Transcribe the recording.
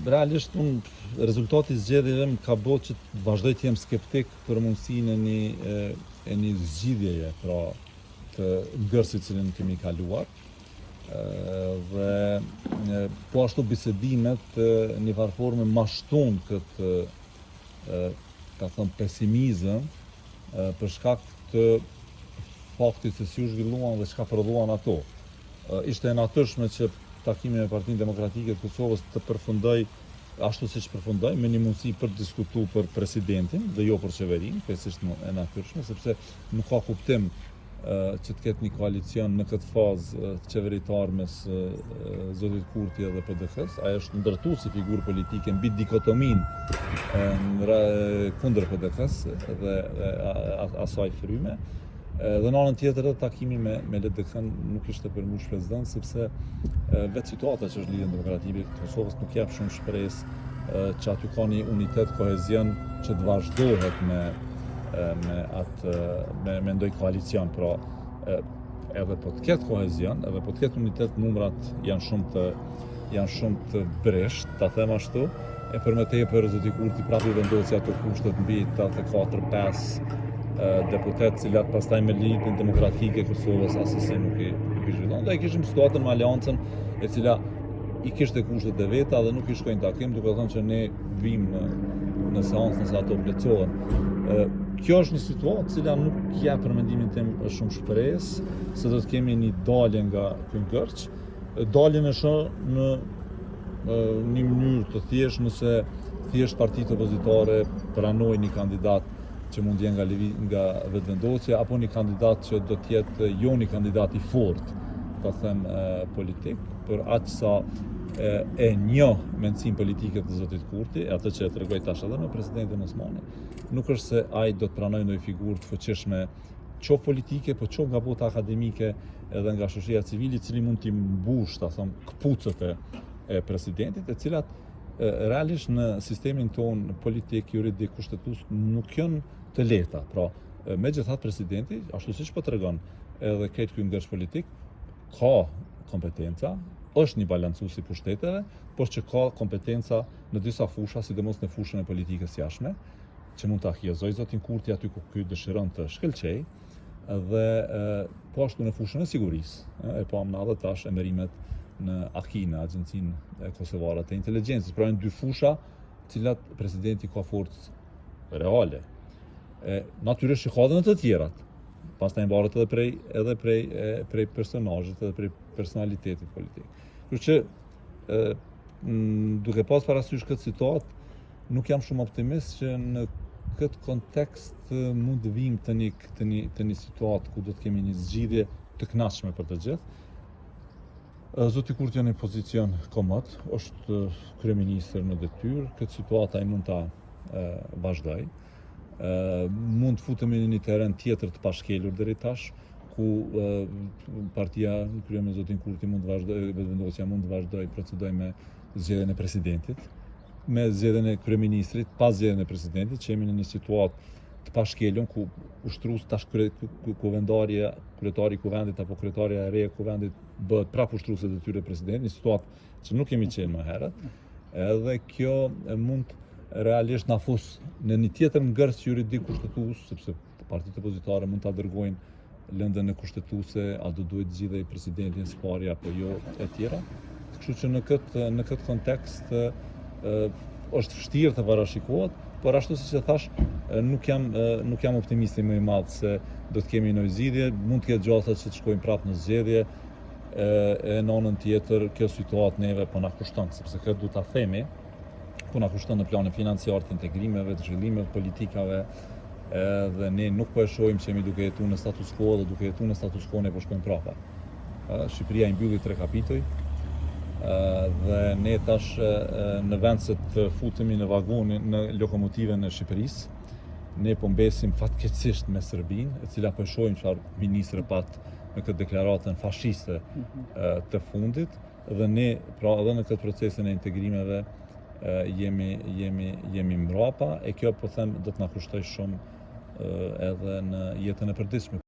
realisht rezultati i zgjedhjeve më ka bërë që të vazhdoj të jem skeptik për mundësinë e një zgjidhjeje, pra të ngërsit cilën kemi kaluar. Dhe po ashtu bisedimet një farë forme mashton këtë ka thënë pesimizëm për shkak të faktit se si u zhvilluan dhe çka prodhuan ato. Ishte e natyrshme që takimi me Partinë Demokratike të Kosovës të përfundoj ashtu siç përfundoi, me një mundësi për të diskutuar për presidentin dhe jo për qeverinë, pesisht e natyrshme, sepse nuk ka kuptim që të ketë një koalicion në këtë fazë qeveritar mes zotit Kurti dhe PDK-s. Ai është ndërtues si figurë politike mbi dikotominë kundër PDK-s dhe asaj fryme. Dhe në anën tjetër takimi me LDK-n nuk ishte për mua shpresdhënë, sepse vetë situata që është lidhur në demokratinë e Kosovës nuk jep shumë shpresë që aty ka një unitet, kohezion që të vazhdohet me ndoj koalicion. Pra, edhe po të ketë kohezion, edhe po të ketë unitet, numrat janë shumë të bresht, ta them ashtu. E për më tepër zoti Kurti prapë vendosi ato kushtet mbi 84-5 deputet, cilat pastaj me Lidhjen Demokratike e Kosovës asesi nuk i zhvillon. Dhe kishim situatën me Aleancën, e cila i kishte kushtet e veta dhe nuk i shkojnë takim, duke thënë që ne vim në seancë nëse ato plotësohen. Kjo është një situatë cila nuk jep për mendimin tim shumë shpresë se do të kemi një dalje nga ky ngërç. Daljen e shoh në një mënyrë të thjeshtë nëse thjesht partitë opozitare pranojnë një kandidat që mund të jenë nga vetëvendosja, apo një kandidat që do të jetë jo një kandidat i fortë, ta them politik, për aq sa e njoh mendsinë politike të zotit Kurti, atë që e tregoj tash edhe me presidentin Osmani, nuk është se ai do të pranojë ndonjë figurë të fuqishme, qoftë politike, po qoftë nga bota akademike edhe nga shoqëria civile, i cili mund t'i mbush, ta them, kputucët e presidentit, e cilat realisht në sistemin ton politik, juridik, kushtetues nuk janë të lehta. Pra, megjithatë presidenti, ashtu siç po tregon edhe këtë ky ngërç politik, ka kompetenca, është një balancues i pushteteve, por që ka kompetenca në disa fusha, sidomos në fushën e politikës jashtme, që mund ta akjezojë zotin Kurti aty ku ky dëshiron të shkëlqej, dhe po ashtu në fushën e sigurisë. E pam edhe tash emërimet në AKI, në Agjencinë Kosovare të Inteligjencës. Pra janë dy fusha cilat presidenti ka forcë reale. Natyrisht ka edhe në të tjerat. Pastaj mbaret edhe prej personazhit, edhe prej personalitetit politik. Kështu që duke pas parasysh këtë situatë, nuk jam shumë optimist që në këtë kontekst mund të vim të një situatë ku do të kemi një zgjidhje të kënaqshme për të gjithë. Zoti Kurti janë në pozicion komod, është kryeministër në detyrë, këtë situatë ai mund ta vazhdoj. Mund të futemi në një terren tjetër të pashkelur deri tash, ku partia kryer me zotin Kurti mund të vazhdojë, vetëvendosja mund të vazhdojë, procedojë me zgjedhjen e presidentit, me zgjedhjen e kryeministrit, pas zgjedhjen e presidentit, që jemi në një situatë të pashkelur ku ushtrues tash kuvendarja, kryetari i kuvendit apo kryetaria e re e kuvendit bëhet prapë ushtruese e detyrë e presidentit, një situatë që nuk kemi qenë më herët. Edhe kjo mund realisht na fus në një tjetër ngërç juridik kushtetues, sepse partitë opozitare mund ta dërgojnë lëndën e kushtetuese, a do duhet zgjidhej presidentin së pari apo jo, e tjera. Kështu që në këtë kontekst është vështirë të parashikohet, por ashtu siç e thash, nuk jam optimist më i madh se do të kemi një zgjidhje, mund të ketë gjasa që të shkojmë prapë në zgjedhje. E në anën tjetër, kjo situatë neve po na kushton, sepse këtë duhet ta themi, po na kushton në planin financiar të integrimeve, të zhvillimeve politikave, dhe ne nuk po e shohim që jemi duke jetuar në status quo dhe duke jetuar në status quo ne po shkojmë prapa. Shqipëria i mbylli 3 kapituj, dhe ne tash në vend se të futemi në vagonin, në lokomotivën e Shqipërisë, ne po mbesim fatkeqësisht me Serbinë, e cila po shohim çfarë ministre pat me këtë deklaratën fashiste të fundit, dhe ne pra edhe në këtë procesin e integrimeve jemi mbrapa, e kjo po them do të na kushtoj shumë edhe në jetën e përditshme